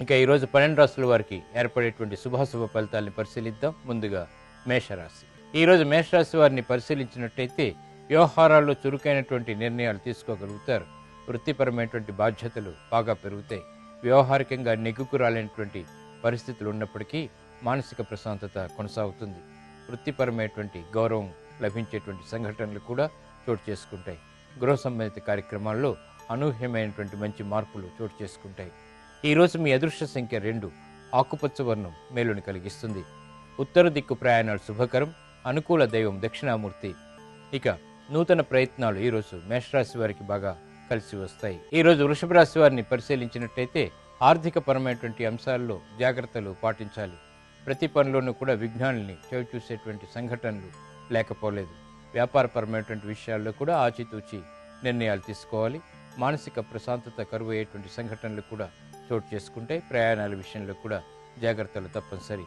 ఇంకా ఈరోజు 12 రాశుల వారికి ఏర్పడేటువంటి శుభాశుభ ఫలితాలని పరిశీలిద్దాం. ముందుగా మేషరాశి. ఈరోజు మేషరాశి వారిని పరిశీలించినట్టయితే వ్యవహారాల్లో చురుకైనటువంటి నిర్ణయాలు తీసుకోగలుగుతారు. వృత్తిపరమైనటువంటి బాధ్యతలు బాగా పెరుగుతాయి. వ్యవహారికంగా నెగ్గుకు రాలేనటువంటి పరిస్థితులు ఉన్నప్పటికీ మానసిక ప్రశాంతత కొనసాగుతుంది. వృత్తిపరమైనటువంటి గౌరవం లభించేటువంటి సంఘటనలు కూడా చోటు చేసుకుంటాయి. గృహ సంబంధిత కార్యక్రమాల్లో అనూహ్యమైనటువంటి మంచి మార్పులు చోటు చేసుకుంటాయి. ఈరోజు మీ అదృష్ట సంఖ్య 2, ఆకుపచ్చ వర్ణం మేలుని కలిగిస్తుంది. ఉత్తర దిక్కు ప్రయాణాలు శుభకరం. అనుకూల దైవం దక్షిణామూర్తి. ఇక నూతన ప్రయత్నాలు ఈరోజు మేషరాశి వారికి బాగా కలిసి వస్తాయి. ఈరోజు వృషభ రాశి వారిని పరిశీలించినట్టయితే ఆర్థిక పరమైనటువంటి అంశాల్లో జాగ్రత్తలు పాటించాలి. ప్రతి పనిలోనూ కూడా విఘ్నాలని చవిచూసేటువంటి సంఘటనలు లేకపోలేదు. వ్యాపారపరమైనటువంటి విషయాల్లో కూడా ఆచితూచి నిర్ణయాలు తీసుకోవాలి. మానసిక ప్రశాంతత కరువయ్యేటువంటి సంఘటనలు కూడా చోటు చేసుకుంటే ప్రయాణాల విషయంలో కూడా జాగ్రత్తలు తప్పనిసరి.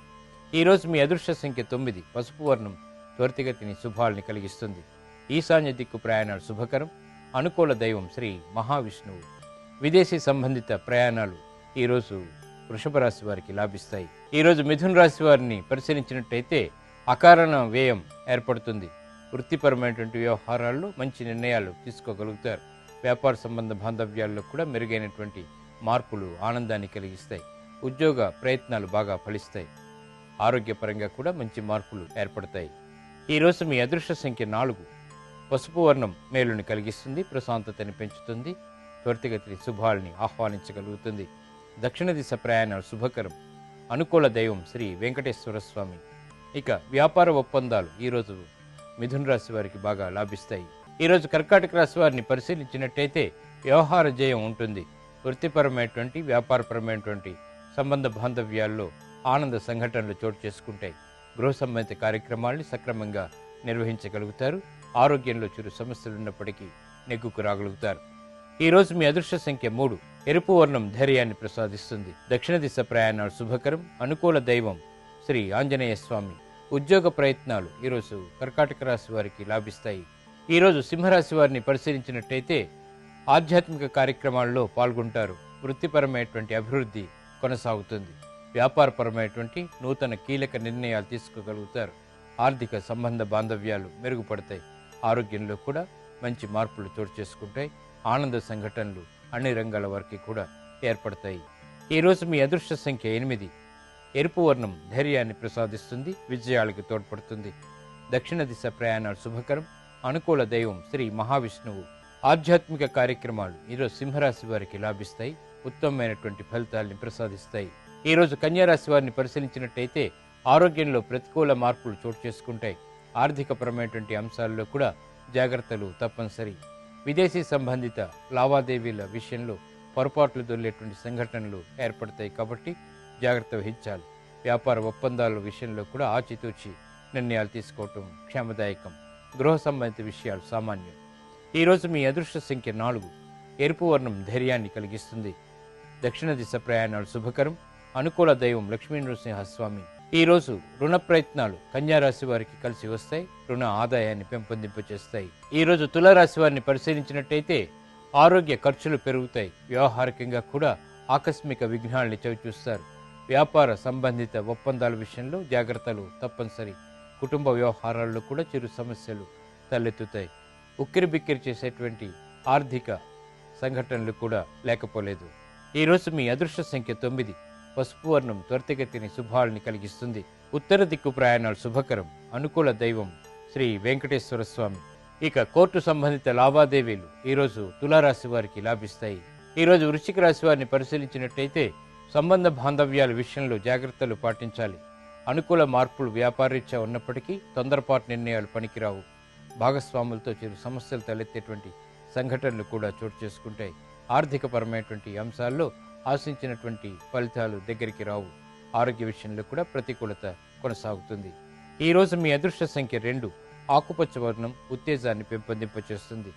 ఈరోజు మీ అదృష్ట సంఖ్య 9, పసుపు వర్ణం త్వరితగతిని శుభాలని కలిగిస్తుంది. ఈశాన్య దిక్కు ప్రయాణాలు శుభకరం. అనుకూల దైవం శ్రీ మహావిష్ణువు. విదేశీ సంబంధిత ప్రయాణాలు ఈరోజు వృషభ రాశి వారికి లాభిస్తాయి. ఈరోజు మిథున రాశి వారిని పరిశీలించినట్టయితే అకారణ వ్యయం ఏర్పడుతుంది. వృత్తిపరమైనటువంటి వ్యవహారాల్లో మంచి నిర్ణయాలు తీసుకోగలుగుతారు. వ్యాపార సంబంధ బాంధవ్యాల్లో కూడా మెరుగైనటువంటి మార్పులు ఆనందాన్ని కలిగిస్తాయి. ఉద్యోగ ప్రయత్నాలు బాగా ఫలిస్తాయి. ఆరోగ్యపరంగా కూడా మంచి మార్పులు ఏర్పడతాయి. ఈరోజు మీ అదృష్ట సంఖ్య 4, పసుపు వర్ణం మేలుని కలిగిస్తుంది. ప్రశాంతతని పెంచుతుంది. త్వరితగతిని శుభాలని ఆహ్వానించగలుగుతుంది. దక్షిణ దిశ ప్రయాణాలు శుభకరం. అనుకూల దైవం శ్రీ వెంకటేశ్వర స్వామి. ఇక వ్యాపార ఒప్పందాలు ఈరోజు మిథున రాశి వారికి బాగా లాభిస్తాయి. ఈరోజు కర్కాటక రాశి వారిని పరిశీలించినట్టయితే వ్యవహార జయం ఉంటుంది. వృత్తిపరమైనటువంటి వ్యాపారపరమైనటువంటి సంబంధ బాంధవ్యాల్లో ఆనంద సంఘటనలు చోటు చేసుకుంటాయి. గృహ సంబంధిత కార్యక్రమాల్ని సక్రమంగా నిర్వహించగలుగుతారు. ఆరోగ్యంలో చిరు సమస్యలు ఉన్నప్పటికీ నెగ్గుకు రాగలుగుతారు. ఈరోజు మీ అదృష్ట సంఖ్య 3, ఎరుపు వర్ణం ధైర్యాన్ని ప్రసాదిస్తుంది. దక్షిణ దిశ ప్రయాణాలు శుభకరం. అనుకూల దైవం శ్రీ ఆంజనేయ స్వామి. ఉద్యోగ ప్రయత్నాలు ఈరోజు కర్కాటక రాశి వారికి లాభిస్తాయి. ఈరోజు సింహరాశి వారిని పరిశీలించినట్టయితే ఆధ్యాత్మిక కార్యక్రమాల్లో పాల్గొంటారు. వృత్తిపరమైనటువంటి అభివృద్ధి కొనసాగుతుంది. వ్యాపారపరమైనటువంటి నూతన కీలక నిర్ణయాలు తీసుకోగలుగుతారు. ఆర్థిక సంబంధ బాంధవ్యాలు మెరుగుపడతాయి. ఆరోగ్యంలో కూడా మంచి మార్పులు చోటు చేసుకుంటాయి. ఆనంద సంఘటనలు అన్ని రంగాల వారికి కూడా ఏర్పడతాయి. ఈరోజు మీ అదృష్ట సంఖ్య 8, ఎరుపు వర్ణం ధైర్యాన్ని ప్రసాదిస్తుంది. విజయాలకు తోడ్పడుతుంది. దక్షిణ దిశ ప్రయాణాలు శుభకరం. అనుకూల దైవం శ్రీ మహావిష్ణువు. ఆధ్యాత్మిక కార్యక్రమాలు ఈరోజు సింహరాశి వారికి లాభిస్తాయి. ఉత్తమమైనటువంటి ఫలితాలని ప్రసాదిస్తాయి. ఈరోజు కన్యారాశి వారిని పరిశీలించినట్టయితే ఆరోగ్యంలో ప్రతికూల మార్పులు చోటు చేసుకుంటాయి. ఆర్థికపరమైనటువంటి అంశాల్లో కూడా జాగ్రత్తలు తప్పనిసరి. విదేశీ సంబంధిత లావాదేవీల విషయంలో పొరపాట్లు దొల్లేటువంటి సంఘటనలు ఏర్పడతాయి కాబట్టి జాగ్రత్త వహించాలి. వ్యాపార ఒప్పందాల విషయంలో కూడా ఆచితూచి నిర్ణయాలు తీసుకోవటం క్షేమదాయకం. గృహ సంబంధిత విషయాలు సామాన్యం. ఈరోజు మీ అదృష్ట సంఖ్య 4, ఎరుపు వర్ణం ధైర్యాన్ని కలిగిస్తుంది. దక్షిణ దిశ ప్రయాణాలు శుభకరం. అనుకూల దైవం లక్ష్మీ నృసింహస్వామి. ఈరోజు రుణ ప్రయత్నాలు కన్యారాశి వారికి కలిసి వస్తాయి. రుణ ఆదాయాన్ని పెంపొందింపచేస్తాయి. ఈరోజు తులారాశి వారిని పరిశీలించినట్టయితే ఆరోగ్య ఖర్చులు పెరుగుతాయి. వ్యవహారికంగా కూడా ఆకస్మిక విఘ్నాల్ని చవిచూస్తారు. వ్యాపార సంబంధిత ఒప్పందాల విషయంలో జాగ్రత్తలు తప్పనిసరి. కుటుంబ వ్యవహారాల్లో కూడా చిరు సమస్యలు తలెత్తుతాయి. ఉక్కిరి బిక్కిరి చేసేటువంటి ఆర్థిక సంఘటనలు కూడా లేకపోలేదు. ఈరోజు మీ అదృష్ట సంఖ్య 9, పసుపు వర్ణం త్వరితగతిని శుభాలని కలిగిస్తుంది. ఉత్తర దిక్కు ప్రయాణాలు శుభకరం. అనుకూల దైవం శ్రీ వెంకటేశ్వర స్వామి. ఇక కోర్టు సంబంధిత లావాదేవీలు ఈరోజు తులారాశి వారికి లాభిస్తాయి. ఈరోజు వృశ్చిక రాశి వారిని పరిశీలించినట్టయితే సంబంధ బాంధవ్యాల విషయంలో జాగ్రత్తలు పాటించాలి. అనుకూల మార్పులు వ్యాపారరీత్యా ఉన్నప్పటికీ తొందరపాటు నిర్ణయాలు పనికిరావు. భాగస్వాములతో చిరు సమస్యలు తలెత్తేటువంటి సంఘటనలు కూడా చోటు చేసుకుంటాయి. ఆర్థికపరమైనటువంటి అంశాల్లో ఆశించినటువంటి ఫలితాలు దగ్గరికి రావు. ఆరోగ్య విషయంలో కూడా ప్రతికూలత కొనసాగుతుంది. ఈరోజు మీ అదృష్ట సంఖ్య 2, ఆకుపచ్చ వర్ణం ఉత్తేజాన్ని పెంపొందింపచేస్తుంది.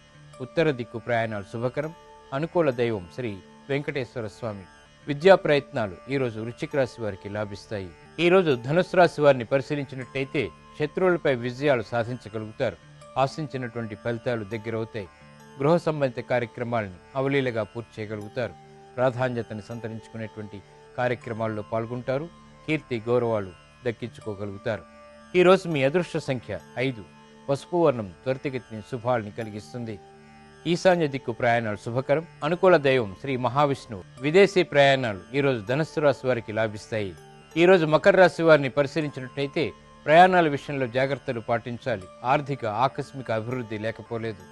ఉత్తర దిక్కు ప్రయాణాలు శుభకరం. అనుకూల దైవం శ్రీ వెంకటేశ్వర స్వామి. విద్యా ప్రయత్నాలు ఈరోజు వృశ్చిక రాశి వారికి లాభిస్తాయి. ఈరోజు ధనుస్సు రాశి వారిని పరిశీలించినట్టయితే శత్రువులపై విజయాలు సాధించగలుగుతారు. ఆశించినటువంటి ఫలితాలు దగ్గరవుతాయి. గృహ సంబంధిత కార్యక్రమాలని అవలీలగా పూర్తి చేయగలుగుతారు. ప్రాధాన్యతను సంతరించుకునేటువంటి కార్యక్రమాల్లో పాల్గొంటారు. కీర్తి గౌరవాలు దక్కించుకోగలుగుతారు. ఈరోజు మీ అదృష్ట సంఖ్య 5. పసుపు వర్ణం త్వరితగతిని శుభాల్ని కలిగిస్తుంది. ఈశాన్య దిక్కు ప్రయాణాలు శుభకరం. అనుకూల దైవం శ్రీ మహావిష్ణువు. విదేశీ ప్రయాణాలు ఈరోజు ధనస్సు రాశి వారికి లాభిస్తాయి. ఈరోజు మకర రాశి వారిని పరిశీలించినట్టయితే ప్రయాణాల విషయంలో జాగ్రత్తలు పాటించాలి. ఆర్థిక ఆకస్మిక అభివృద్ధి లేకపోలేదు.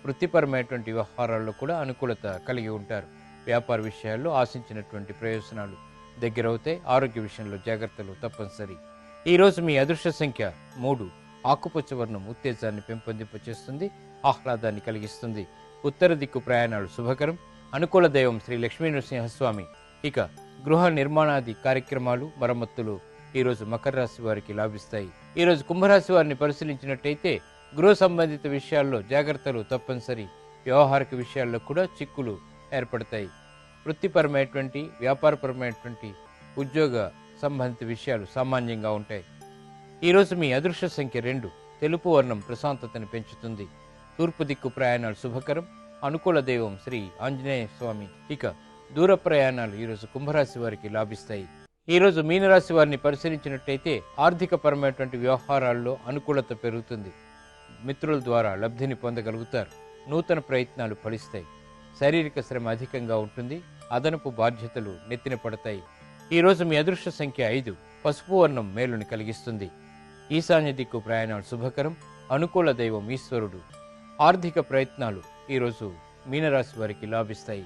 వృత్తిపరమైనటువంటి వ్యవహారాల్లో కూడా అనుకూలత కలిగి ఉంటారు. వ్యాపార విషయాల్లో ఆశించినటువంటి ప్రయోజనాలు దగ్గరవుతాయి. ఆరోగ్య విషయంలో జాగ్రత్తలు తప్పనిసరి. ఈరోజు మీ అదృష్ట సంఖ్య 3. ఆకుపచ్చ వర్ణం ఉత్తేజాన్ని పెంపొందింపచేస్తుంది, ఆహ్లాదాన్ని కలిగిస్తుంది. ఉత్తర దిక్కు ప్రయాణాలు శుభకరం. అనుకూల దైవం శ్రీ లక్ష్మీ నరసింహస్వామి. ఇక గృహ నిర్మాణాది కార్యక్రమాలు మరమ్మతులు ఈరోజు మకర రాశి వారికి లాభిస్తాయి. ఈరోజు కుంభరాశి వారిని పరిశీలించినట్టయితే గృహ సంబంధిత విషయాల్లో జాగ్రత్తలు తప్పనిసరి. వ్యవహారిక విషయాల్లో కూడా చిక్కులు ఏర్పడతాయి. వృత్తిపరమైనటువంటి వ్యాపారపరమైనటువంటి ఉద్యోగ సంబంధిత విషయాలు సామాన్యంగా ఉంటాయి. ఈరోజు మీ అదృష్ట సంఖ్య 2. తెలుపు వర్ణం ప్రశాంతతని పెంచుతుంది. తూర్పు దిక్కు ప్రయాణాలు శుభకరం. అనుకూల దైవం శ్రీ ఆంజనేయ స్వామి. ఇక దూర ప్రయాణాలు ఈరోజు కుంభరాశి వారికి లాభిస్తాయి. ఈరోజు మీనరాశి వారిని పరిశీలించినట్టయితే ఆర్థిక పరమైనటువంటి వ్యవహారాల్లో అనుకూలత పెరుగుతుంది. మిత్రుల ద్వారా లబ్ధిని పొందగలుగుతారు. నూతన ప్రయత్నాలు ఫలిస్తాయి. శారీరక శ్రమ అధికంగా ఉంటుంది. అదనపు బాధ్యతలు నెత్తిన పడతాయి. ఈరోజు మీ అదృష్ట సంఖ్య 5. పసుపు వర్ణం మేలుని కలిగిస్తుంది. ఈశాన్య దిక్కు ప్రయాణాలు శుభకరం. అనుకూల దైవం ఈశ్వరుడు. ఆర్థిక ప్రయత్నాలు ఈరోజు మీనరాశి వారికి లాభిస్తాయి.